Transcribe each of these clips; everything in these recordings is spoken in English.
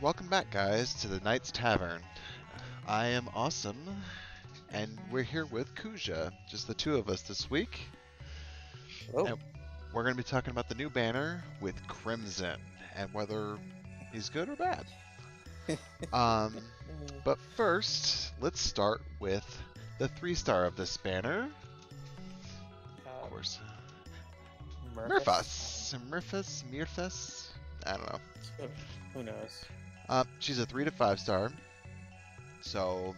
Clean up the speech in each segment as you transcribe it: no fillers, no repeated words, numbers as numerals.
Welcome back, guys, to the Knight's Tavern. I am Awesome, and we're here with Kuja, just the two of us this week. Oh, And we're going to be talking about the new banner with Crimson, and whether he's good or bad. Um, but first, let's start with the 3-star of this banner. Of course. Mirfus? I don't know. Who knows? She's a 3 to 5-star, so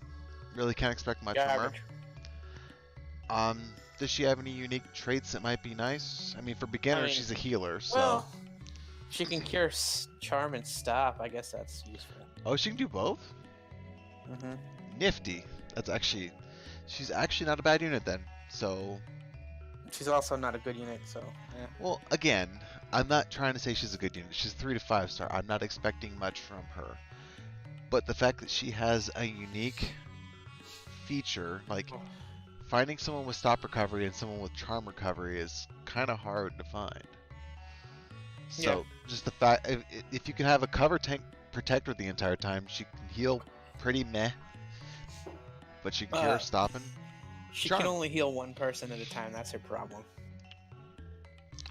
really can't expect much from her. Does she have any unique traits that might be nice? I mean, for beginners, she's a healer, so. Well, she can cure charm and stop. I guess that's useful. Oh, she can do both? Mm-hmm. Nifty. She's actually not a bad unit then. So. She's also not a good unit, so. Yeah. Well, again, I'm not trying to say she's a good unit. She's 3 to 5-star. I'm not expecting much from her. But the fact that she has a unique feature, like finding someone with stop recovery and someone with charm recovery, is kind of hard to find. So just the fact, if you can have a cover tank protect her the entire time, she can heal pretty meh, but she can cure stopping. She can only heal one person at a time. That's her problem.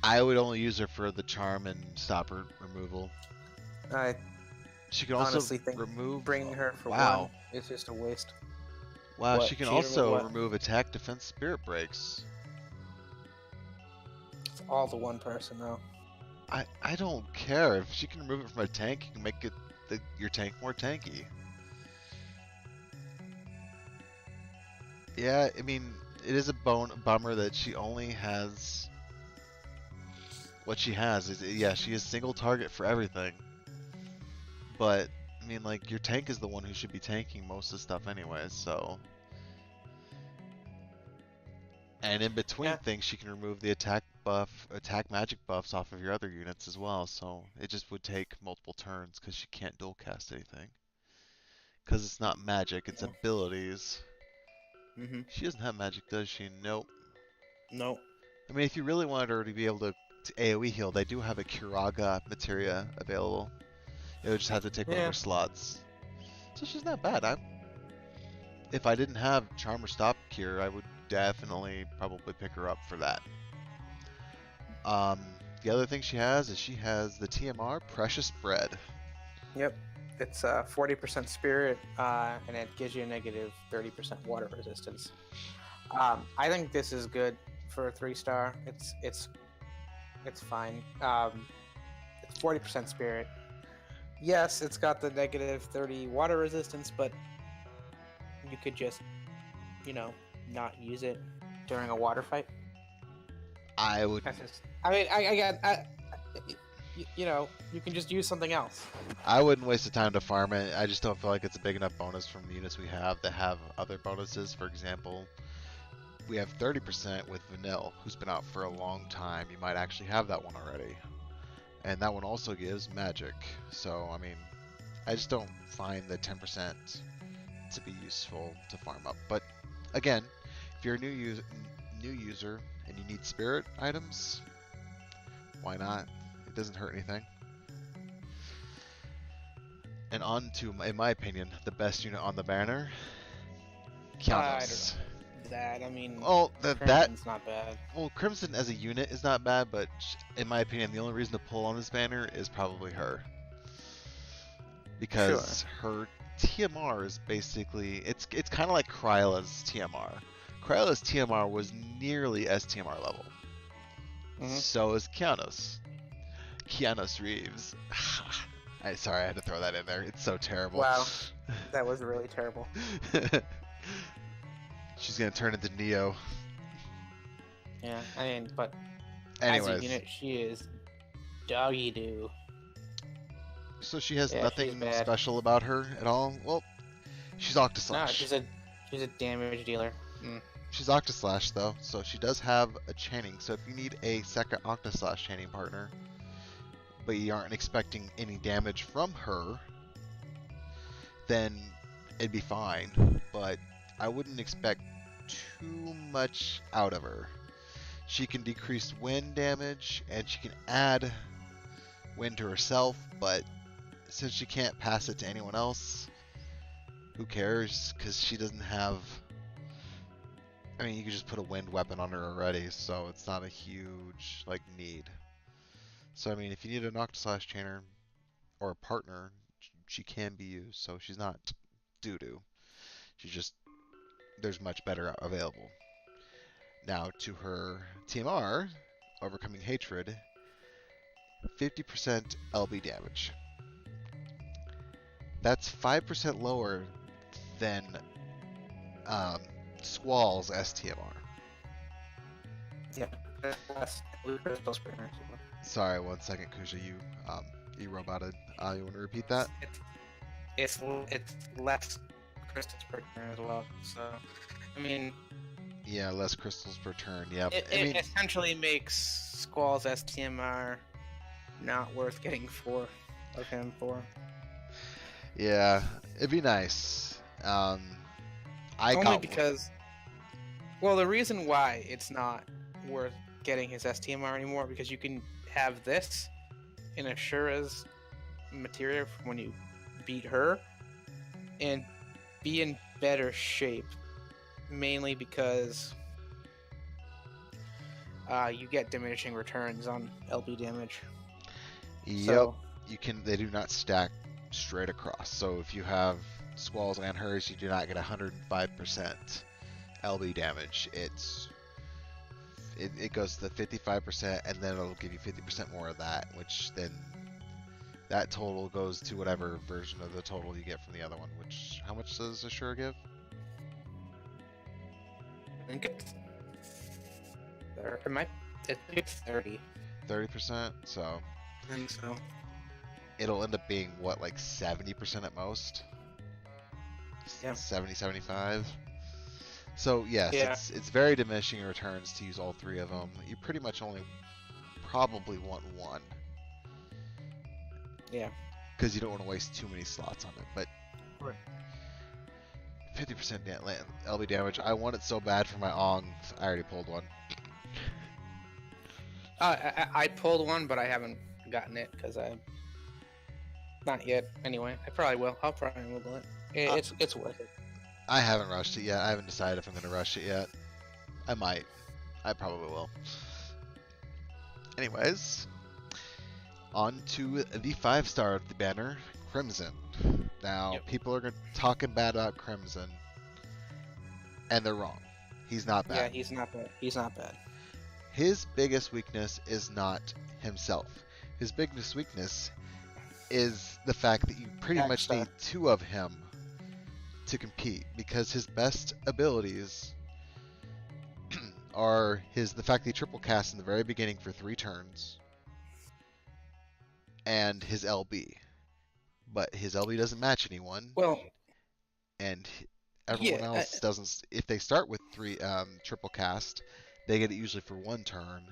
I would only use her for the charm and stopper removal. She can also remove. Bringing her for one is just a waste. Wow, she can also remove attack, defense, spirit breaks. It's all the one person though. I don't care. If she can remove it from a tank, you can make your tank more tanky. Yeah, I mean, it is a bummer that she only has what she has. She is single target for everything. But I mean, like, your tank is the one who should be tanking most of the stuff anyways, so. And in between things, she can remove the attack magic buffs off of your other units as well, so it just would take multiple turns because she can't dual cast anything. Because it's not magic, it's abilities. Mm-hmm. She doesn't have magic, does she? Nope. Nope. I mean, if you really wanted her to be able to AoE heal, they do have a Kiraga materia available. It would just have to take one of her slots. So she's not bad. If I didn't have Charm or Stop Cure, I would definitely probably pick her up for that. The other thing she has is she has the TMR Precious Bread. Yep. It's 40% spirit, and it gives you a negative 30% water resistance. I think this is good for a 3-star. It's fine. It's 40% spirit. Yes, it's got the negative 30 water resistance, but you could just, not use it during a water fight. I would. You can just use something else. I wouldn't waste the time to farm it. I just don't feel like it's a big enough bonus from the units we have that have other bonuses. For example, we have 30% with Vanille, who's been out for a long time. You might actually have that one already. And that one also gives magic. So, I mean, I just don't find the 10% to be useful to farm up. But again, if you're a new user and you need spirit items, why not? It doesn't hurt anything. And on to, in my opinion, the best unit on the banner, Kianos. Crimson's not bad. Well, Crimson as a unit is not bad, but in my opinion, the only reason to pull on this banner is probably her. Because her TMR is basically, it's kind of like Kryla's TMR. Kryla's TMR was nearly STMR level. So is Kianos. Kianos Reeves. Sorry, I had to throw that in there. It's so terrible. Wow, that was really terrible. She's gonna turn into Neo. Yeah, but anyways, as a unit, she is doggy doo. So she has nothing special about her at all. Well, she's Octaslash. No, she's a damage dealer. She's Octaslash though, so she does have a chaining. So if you need a second Octaslash chaining partner, but you aren't expecting any damage from her, then it'd be fine. But I wouldn't expect too much out of her. She can decrease wind damage, and she can add wind to herself, but since she can't pass it to anyone else, who cares? Because she doesn't have. I mean, you could just put a wind weapon on her already, so it's not a huge like need. So I mean, if you need a Noctislash chainer or a partner, she can be used. So she's not doo doo. She's just there's much better available. Now to her TMR, overcoming hatred, 50% LB damage. That's 5% lower than Squall's STMR. Yeah, that's crystal spinner. Sorry, 1 second, Kuja. You roboted. You want to repeat that? It's less crystals per turn as well. So, I mean, Yeah, less crystals per turn. Yep. it essentially makes Squall's STMR not worth getting 4 of him for. Yeah, it'd be nice. Only because, well, the reason why it's not worth getting his STMR anymore because you can have this in Ashura's materia from when you beat her and be in better shape, mainly because you get diminishing returns on LB damage. Yep. So, you can. They do not stack straight across. So if you have Squall's and hers, you do not get 105% LB damage. It goes to the 55%, and then it'll give you 50% more of that, which then that total goes to whatever version of the total you get from the other one. Which how much does Ashura give? I think it's 30. 30%. So I think so. it'll end up being what, like 70% at most? Yeah. 70, 75. So yes, Yeah. it's very diminishing returns to use all 3 of them. You pretty much only probably want 1. Yeah. Because you don't want to waste too many slots on it. But Right. 50% LB damage. I want it so bad for my Ong. I already pulled one. I pulled one, but I haven't gotten it because I not yet. Anyway, I probably will. I'll probably Google it. It's worth it. I haven't rushed it yet. I haven't decided if I'm going to rush it yet. I might. I probably will. Anyways, on to the 5-star of the banner, Crimson. Now, people are talking bad about Crimson, and they're wrong. He's not bad. Yeah, he's not bad. He's not bad. His biggest weakness is not himself. His biggest weakness is the fact that you pretty much need 2 of him to compete, because his best abilities are the fact that he triple casts in the very beginning for 3 turns, and his LB. But his LB doesn't match anyone. Well, and everyone else doesn't. If they start with 3 triple cast, they get it usually for 1 turn,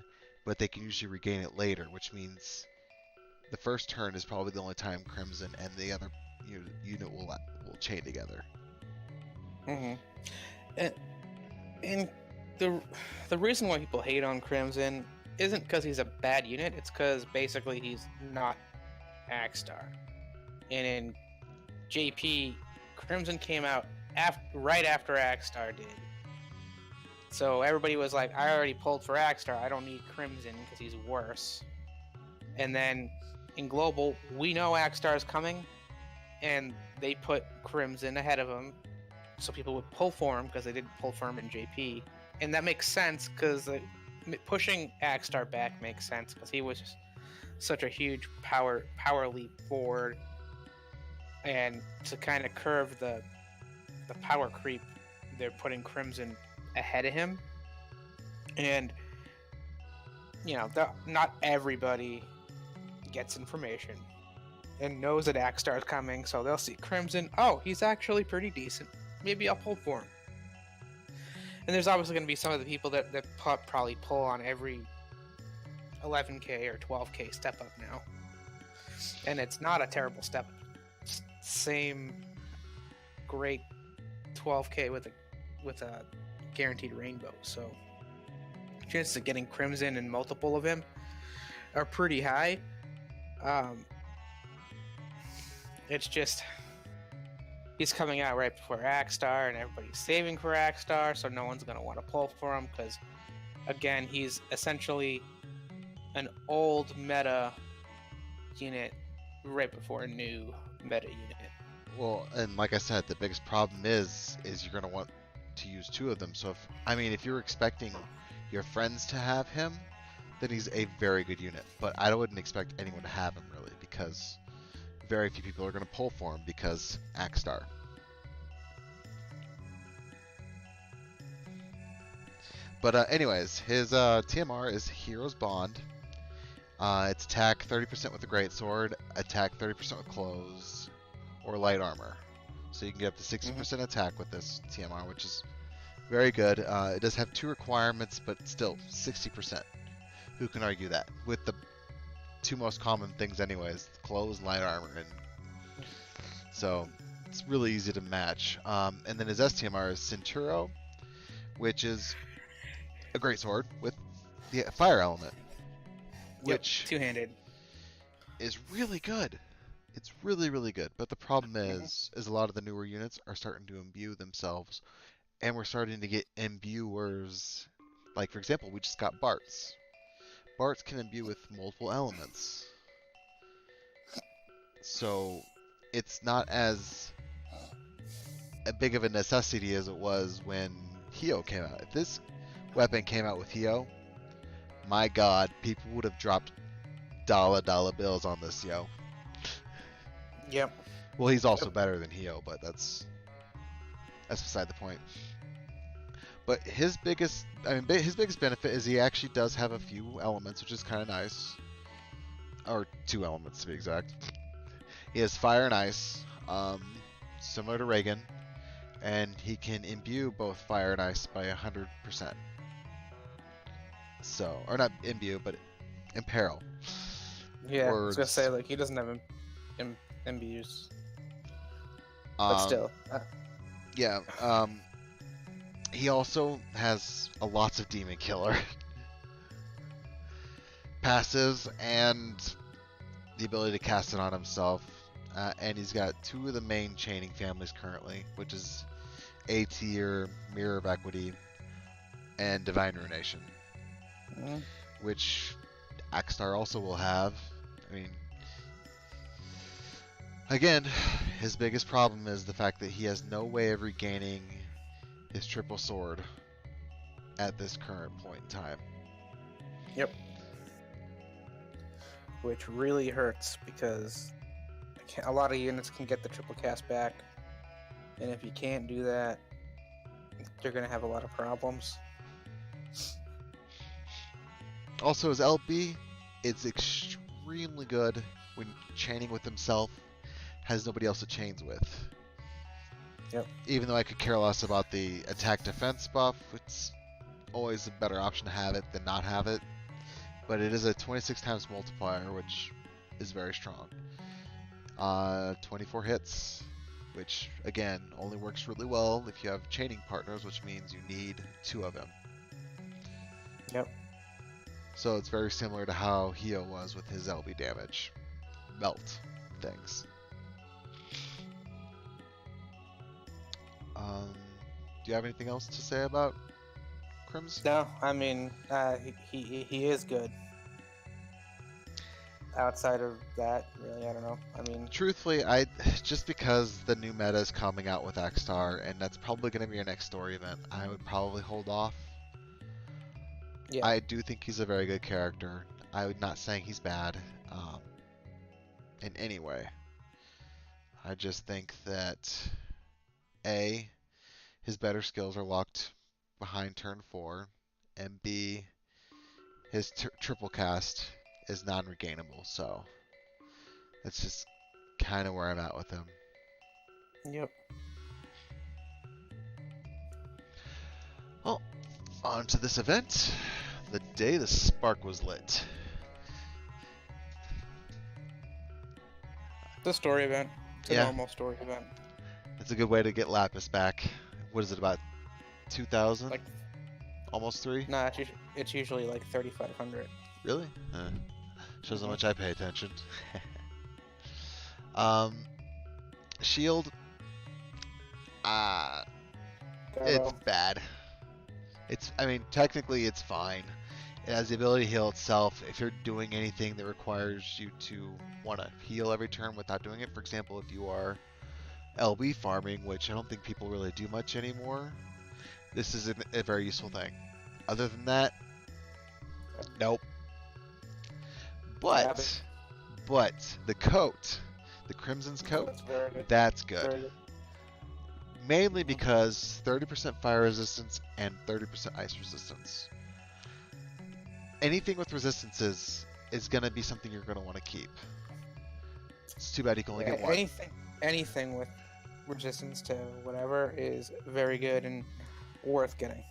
but they can usually regain it later, which means the first turn is probably the only time Crimson and the other unit will chain together. Mm-hmm. And the reason why people hate on Crimson isn't because he's a bad unit. It's because basically he's not Axstar. And in JP, Crimson came out right after Axstar did. So everybody was like, I already pulled for Axstar. I don't need Crimson because he's worse. And then in Global, we know Axstar is coming, and they put Crimson ahead of him, so people would pull for him because they didn't pull for him in JP. And that makes sense because pushing Axstar back makes sense because he was just such a huge power leap forward. And to kind of curve the power creep, they're putting Crimson ahead of him. And, not everybody gets information and knows that Axstar is coming, so they'll see Crimson. Oh, he's actually pretty decent. Maybe I'll pull for him. And there's obviously going to be some of the people that probably pull on every 11k or 12k step up now. And it's not a terrible step up. Same great 12k with a guaranteed rainbow. So chances of getting Crimson and multiple of him are pretty high. It's just he's coming out right before Axstar, and everybody's saving for Axstar, so no one's gonna want to pull for him because, again, he's essentially an old meta unit right before a new meta unit. Well, and like I said, the biggest problem is you're gonna want to use two of them. So if you're expecting your friends to have him, then he's a very good unit. But I wouldn't expect anyone to have him really, because very few people are gonna pull for him because Axstar. But anyways, his TMR is Hero's Bond. It's attack 30% with the Greatsword, attack 30% with clothes, or light armor. So you can get up to 60% attack with this TMR, which is very good. It does have 2 requirements, but still 60%. Who can argue that? With the 2 most common things anyways, clothes and light armor. And so it's really easy to match. And then his STMR is Cinturo, which is a greatsword with the fire element. Which two-handed is really good. It's really, really good. But the problem is a lot of the newer units are starting to imbue themselves, and we're starting to get imbuers. Like, for example, we just got Bart's. Bart's can imbue with multiple elements. So it's not as big of a necessity as it was when Hio came out. If this weapon came out with Hio, my god, people would have dropped dollar bills on this, yo. Yep. Well, he's also better than Hio, but that's beside the point. But his biggest benefit is he actually does have a few elements, which is kind of nice. Or 2 elements to be exact. He has fire and ice, similar to Reagan, and he can imbue both fire and ice by 100%. So, or not imbue, but imperil. Yeah, I was gonna say, like, he doesn't have imbues, but still. Yeah. He also has lots of demon killer passives and the ability to cast it on himself. And he's got 2 of the main chaining families currently, which is A tier, Mirror of Equity, and Divine Ruination. Which Axstar also will have. I mean, again, his biggest problem is the fact that he has no way of regaining his triple sword at this current point in time. Yep. Which really hurts because a lot of units can get the triple cast back, and if you can't do that, you're going to have a lot of problems. Also, his LB is extremely good when chaining with himself. Has nobody else to chains with. Yep. Even though I could care less about the attack defense buff, it's always a better option to have it than not have it. But it is a 26 times multiplier, which is very strong. 24 hits, which again only works really well if you have chaining partners, which means you need 2 of them. Yep. So it's very similar to how Hio was with his LB damage. Melt things. Do you have anything else to say about Crims? No, I mean, he is good. Outside of that, really, I don't know. I mean, truthfully, just because the new meta is coming out with Axstar, and that's probably going to be your next story event, I would probably hold off. Yeah. I do think he's a very good character. I'm not saying he's bad in any way. I just think that A, his better skills are locked behind turn 4, and B, his triple cast is non-regainable, so that's just kind of where I'm at with him. Yep. Well, on to this event. The day the spark was lit. The story event. It's a normal story event. It's a good way to get Lapis back. What is it, about 2,000? Like, almost 3? Nah, it's usually like 3,500. Really? Shows how much I pay attention. Shield, uh, it's Turbo. bad. I mean, technically it's fine. It has the ability to heal itself if you're doing anything that requires you to want to heal every turn without doing it. For example, if you are LB farming, which I don't think people really do much anymore, this is a very useful thing. Other than that, nope. Happy. But the coat, the Crimson's coat, That's very good. that's good. Very good. Mainly because 30% fire resistance and 30% ice resistance. Anything with resistances is going to be something you're going to want to keep. It's too bad you can only get one. Anything with resistance to whatever is very good and worth getting.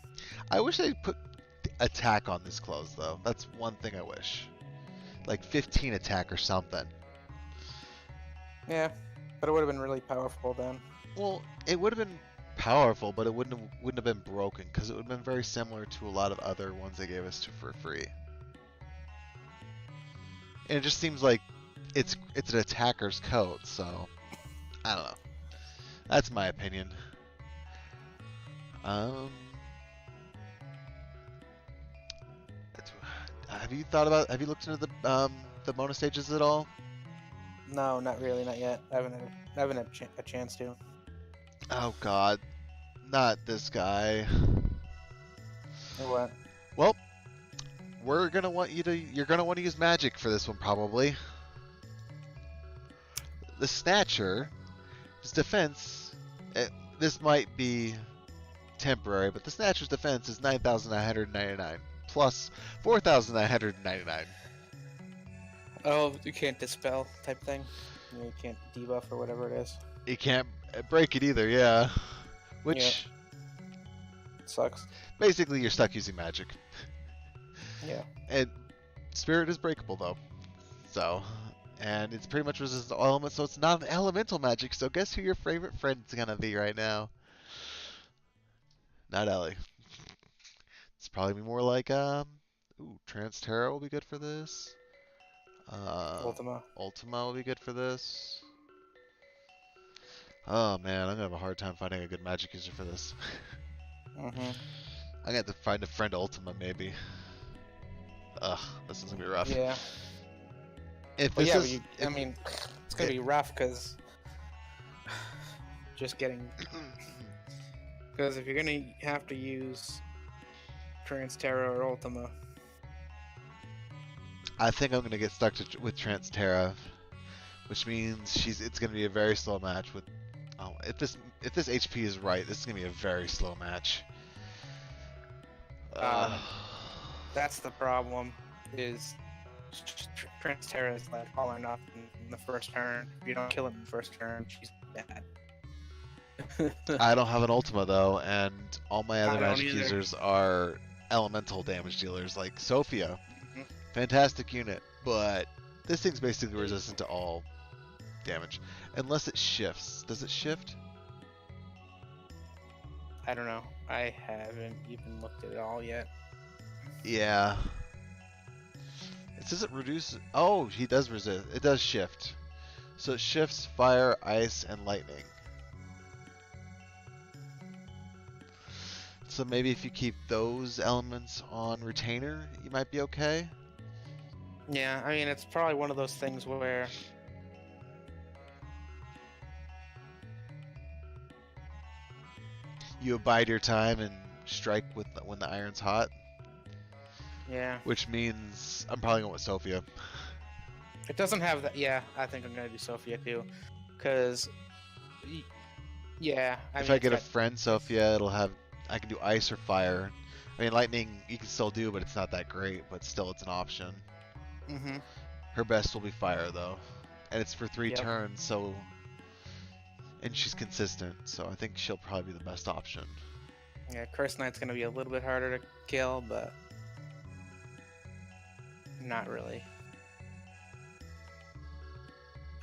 I wish they'd put attack on this clothes, though. That's one thing I wish. Like 15 attack or something. Yeah, but it would have been really powerful then. Well, it would have been powerful, but it wouldn't have been broken because it would have been very similar to a lot of other ones they gave us for free. And it just seems like it's an attacker's coat, so I don't know. That's my opinion. Have you looked into the bonus stages at all? No, not really, not yet. I haven't had a chance to. Oh God, not this guy. Or what? Well, you're gonna want to use magic for this one probably. The Snatcher, his defense, this might be temporary, but the Snatcher's defense is 9,999 plus 4,999. Oh, you can't dispel type thing. You can't debuff or whatever it is. You can't break it either, yeah. Which sucks. Basically, you're stuck using magic. Yeah. And Spirit is breakable though, so and it's pretty much resistant to all elements, so it's not an elemental magic. So guess who your favorite friend's gonna be right now? Not Ellie. It's probably more like Transterra will be good for this. Ultima. Ultima will be good for this. Oh man, I'm gonna have a hard time finding a good magic user for this. I'm gonna have to find a friend Ultima maybe. Ugh, this is gonna be rough. Yeah. If Well, this I mean, it's gonna be rough because just getting. Because if you're gonna have to use Transterra or Ultima, I think I'm gonna get stuck with Transterra, which means it's gonna be a very slow match. If this HP is right, this is gonna be a very slow match. that's the problem. Is Transterra is like all or nothing in the first turn. If you don't kill it in the first turn, she's bad. I don't have an Ultima though, and all my other magic either. users are elemental damage dealers like Sophia. Fantastic unit, but this thing's basically resistant to all damage. Unless it shifts. Does it shift? I don't know. I haven't even looked at it all yet. Yeah. It says it reduces... Oh, he does resist. It does shift. So it shifts fire, ice, and lightning. So maybe if you keep those elements on retainer, you might be okay. Yeah, I mean, it's probably one of those things where... You abide your time and strike when the iron's hot. Yeah. Which means I'm probably going with Sophia. It doesn't have that. Yeah, I think I'm gonna do Sophia too, because yeah. If I get a friend Sophia, it'll have I can do ice or fire. I mean, lightning you can still do, but it's not that great. But still, it's an option. Her best will be fire though, and it's for 3 turns. So, and she's consistent, so I think she'll probably be the best option. Yeah, Curse Knight's gonna be a little bit harder to kill, but not really.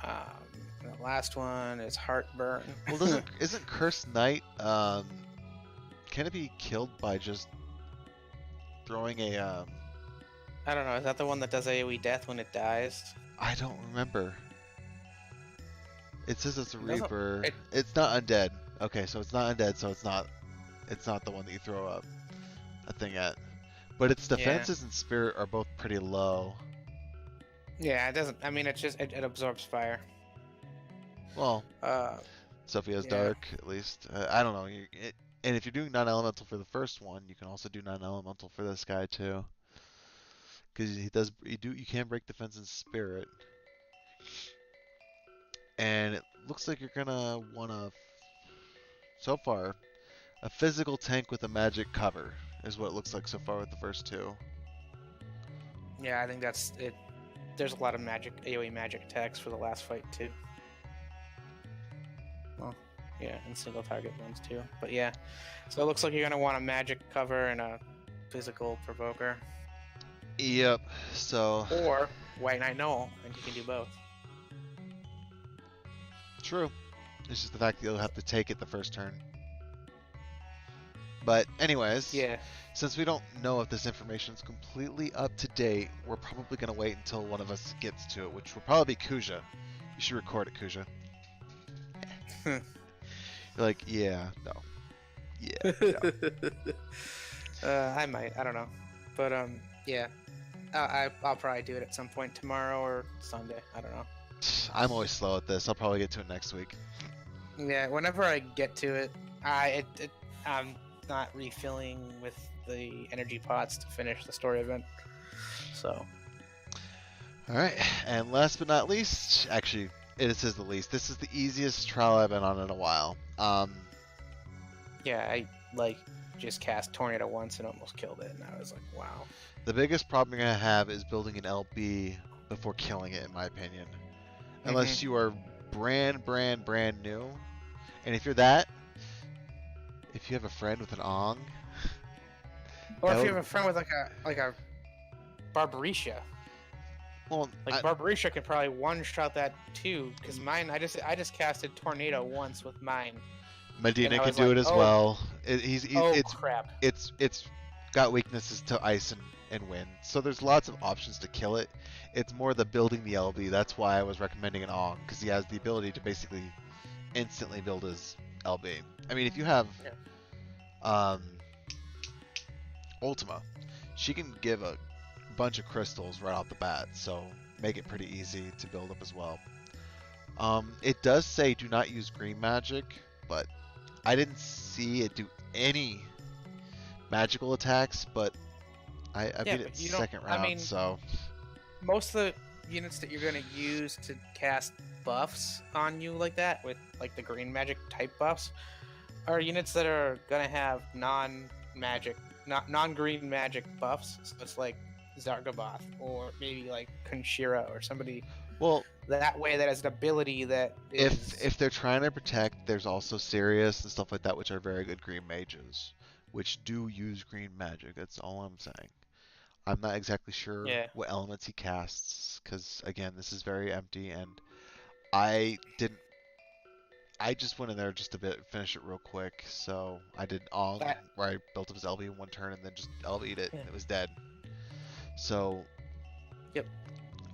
The last one is Heartburn. Well, isn't Curse Knight can it be killed by just throwing a I don't know. Is that the one that does AoE death when it dies? I don't remember. It says it's a It doesn't. Reaper. It, It's not undead. Okay, so it's not undead, so it's not the one that you throw a thing at. But its yeah. defenses and spirit are both pretty low. Yeah, it doesn't. I mean, it's just it absorbs fire. Well, Uh, Sophia's yeah. dark at least. I don't know. And if you're doing non-elemental for the first one, you can also do non-elemental for this guy too, because you can break defense and spirit. And it looks like you're gonna wanna, so far, a physical tank with a magic cover is what it looks like so far with the first two. Yeah, I think that's it. There's a lot of magic AoE magic attacks for the last fight too. Well, yeah, and single target ones too. But yeah, so it looks like you're gonna want a magic cover and a physical provoker, Yep. So or White Knight Null, and you can do both. true. It's just the fact that you'll have to take it the first turn. But anyways, Yeah. since we don't know if this information is completely up to date, we're probably going to wait until one of us gets to it, which will probably be Kuja. You should record it, Kuja. You're like, yeah, no. Yeah, no. I might. I don't know, but yeah, I'll probably do it at some point tomorrow or Sunday. I don't know. I'm always slow at this. I'll probably get to it next week. Yeah, whenever I get to it, I'm not refilling with the energy pots to finish the story event. So. All right, and last but not least, actually, it is the least. This is the easiest trial I've been on in a while. Yeah, I just cast Tornado once and almost killed it, and I was like, wow. The biggest problem you're gonna have is building an LB before killing it, in my opinion. Unless you are brand new. And if you're that, if you have a friend with an Ong, or if you have a friend with like a Barbarisha. Well, Barbarisha can probably one-shot that too, because mine, I just casted Tornado once with mine. Medina can do it as well. Crap. It's got weaknesses to ice and wind, so there's lots of options to kill it. It's more the building the LB. That's why I was recommending an Ong, because he has the ability to basically instantly build his LB. I mean, if you have Ultima, she can give a bunch of crystals right off the bat, so make it pretty easy to build up as well. It does say do not use green magic, but I didn't see it do any magical attacks, but I beat it second round, so... Most of the units that you're going to use to cast buffs on you like that, with like the green magic type buffs, are units that are going to have non-green magic buffs. So it's like Zargaboth or maybe like Kunshira or somebody. Well, that way that has an ability that is... If they're trying to protect, there's also Sirius and stuff like that, which are very good green mages, which do use green magic. That's all I'm saying. I'm not exactly sure what elements he casts, because again, this is very empty, and I just went in there just a bit, finish it real quick, so I did Ong, where I built up his LB in one turn and then just LB'd it, and it was dead. So,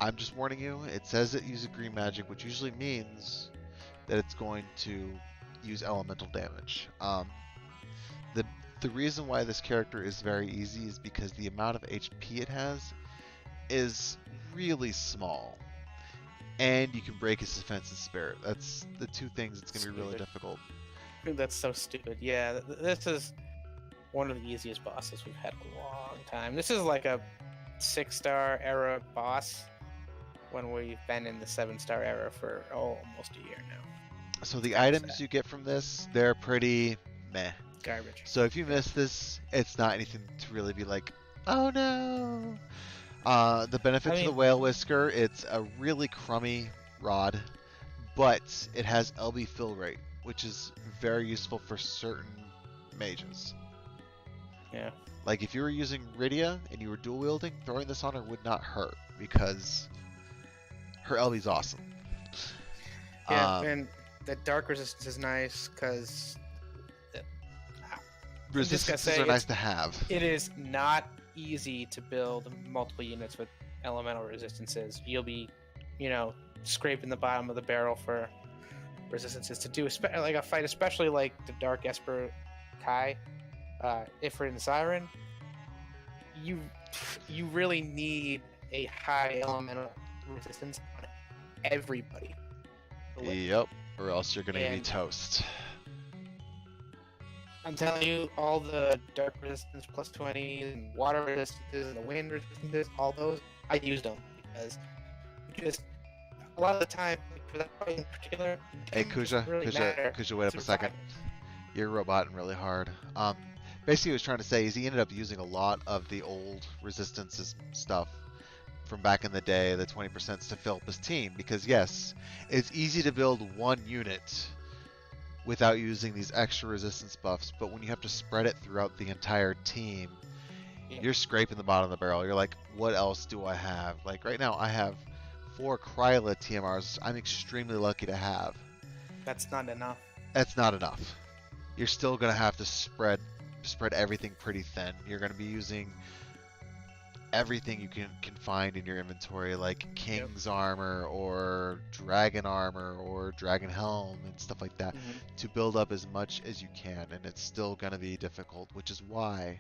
I'm just warning you, it says it uses green magic, which usually means that it's going to use elemental damage. The reason why this character is very easy is because the amount of HP it has is really small. And you can break his defense and spirit. That's the two things that's going to be really difficult. That's so stupid. Yeah, this is one of the easiest bosses we've had in a long time. This is like a 6-star era boss when we've been in the 7-star era for almost a year now. So the items you get from this, they're pretty meh. Garbage. So if you miss this, it's not anything to really be like, oh no. The benefit to the Whale Whisker, it's a really crummy rod, but it has LB fill rate, which is very useful for certain mages. Yeah. Like if you were using Rydia and you were dual wielding, throwing this on her would not hurt because her LB's awesome. Yeah, and the dark resistance is nice because resistances are nice to have. It is not easy to build multiple units with elemental resistances. You'll be, scraping the bottom of the barrel for resistances to do, like a fight, especially like the Dark Esper Kai, Ifrit and Siren. You really need a high elemental resistance on everybody to win. Yep. Or else you're gonna be And toast. I'm telling you, all the dark resistance plus 20s and water resistances and the wind resistances, all those, I used them because a lot of the time, like for that fight in particular, Hey, it doesn't really matter. Kuja, wait up a second. You're roboting really hard. Basically, what he was trying to say is he ended up using a lot of the old resistances stuff from back in the day, the 20% to fill up his team. Because yes, it's easy to build one unit without using these extra resistance buffs, but when you have to spread it throughout the entire team, you're scraping the bottom of the barrel. You're like, what else do I have? Like right now, I have 4 Kryla TMRs. I'm extremely lucky to have. That's not enough. That's not enough. You're still gonna have to spread everything pretty thin. You're gonna be using everything you can find in your inventory, like King's armor or Dragon armor or Dragon helm and stuff like that, to build up as much as you can, and it's still gonna be difficult, which is why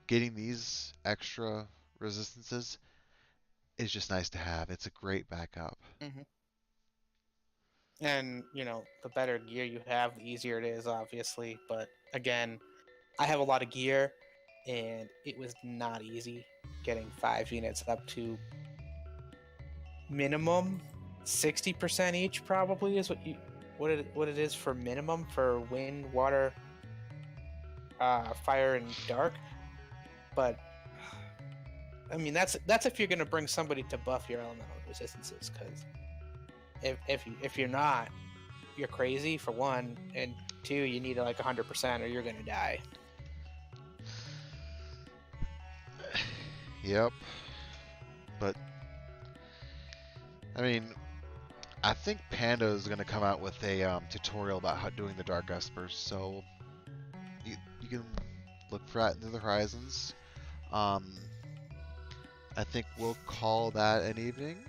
getting these extra resistances is just nice to have. It's a great backup. And the better gear you have, the easier it is, obviously. But again, I have a lot of gear, and it was not easy getting 5 units up to minimum 60% each. Probably is what it is for minimum for wind, water, fire, and dark. But I mean, that's if you're gonna bring somebody to buff your elemental resistances, because if you're not, you're crazy for one, and 2, you need like 100% or you're gonna die. Yep. But I mean, I think Panda is going to come out with a tutorial about how doing the Dark Espers, so you can look for that into the horizons. I think we'll call that an evening.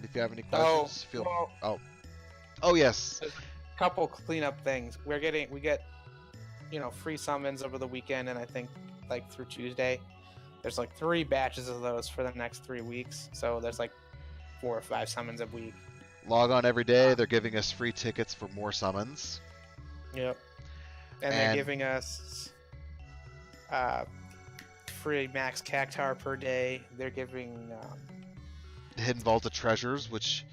If you have any questions, Oh yes. There's a couple cleanup things. We get free summons over the weekend, and I think like through Tuesday. There's like 3 batches of those for the next 3 weeks, so there's like 4 or 5 summons a week. Log on every day. They're giving us free tickets for more summons. Yep. And they're giving us free max cactar per day. They're giving Hidden Vault of Treasures, which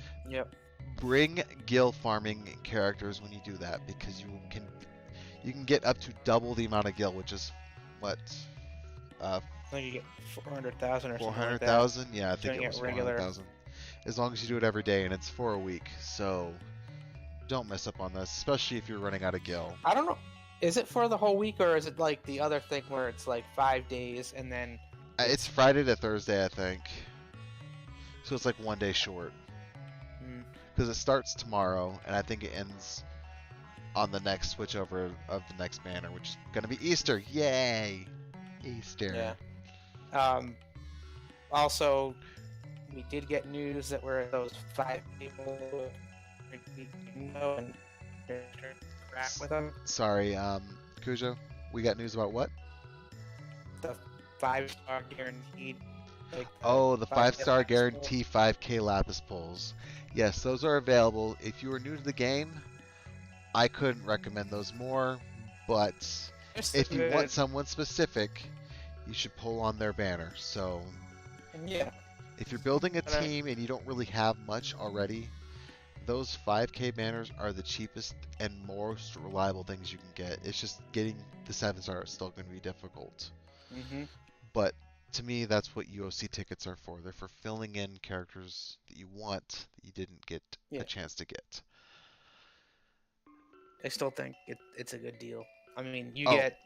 bring gil farming characters when you do that, because you can get up to double the amount of gil, which is what I think you get 400,000 or 400,000. Like yeah, I think it was 400,000. As long as you do it every day, and it's for a week, so don't mess up on this, especially if you're running out of gil. I don't know. Is it for the whole week, or is it like the other thing where it's like 5 days and then? It's Friday to Thursday, I think. So it's like 1 day short. Because it starts tomorrow, and I think it ends on the next switchover of the next banner, which is going to be Easter. Yay! Easter. Yeah. Also, we did get news that we're those 5 people and crap with them. Sorry, Kuja, we got news about what? The 5-star guaranteed. Like, the 5-star guarantee 5K Lapis pulls. Yes, those are available. If you are new to the game, I couldn't recommend those more, but if you want someone specific, you should pull on their banner. So yeah, if you're building a team and you don't really have much already, those 5K banners are the cheapest and most reliable things you can get. It's just getting the 7-star is still going to be difficult. But to me, that's what UOC tickets are for. They're for filling in characters that you want that you didn't get a chance to get. I still think it's a good deal. I mean, you get,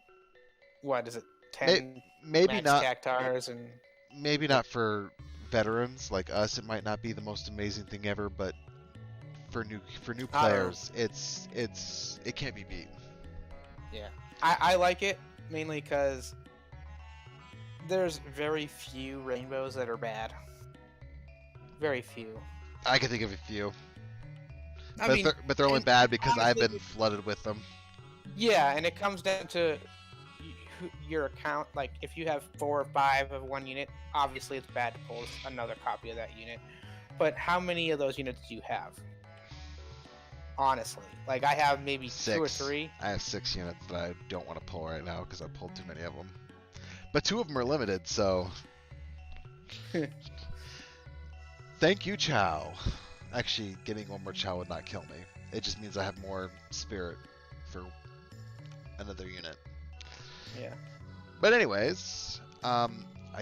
what is it, 10 maybe not cactars, and maybe not for veterans like us. It might not be the most amazing thing ever, but for new players, it can't be beat. Yeah, I like it mainly because there's very few rainbows that are bad. Very few. I can think of a few. I mean, But they're only and bad because I've honestly, been flooded with them. yeah, and it comes down to your account. Like, if you have 4 or 5 of one unit, obviously it's bad to pull another copy of that unit. But how many of those units do you have? Honestly, like I have maybe 2 or 6. 3. I have 6 units that I don't want to pull right now because I pulled too many of them. But 2 of them are limited, so thank you, Chow. Actually, getting one more Chow would not kill me. It just means I have more spirit for another unit. Yeah. But anyways, I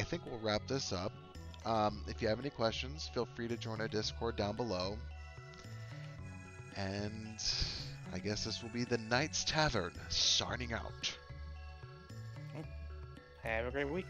think we'll wrap this up. If you have any questions, feel free to join our Discord down below. And I guess this will be the Knight's Tavern, signing out. Have a great week.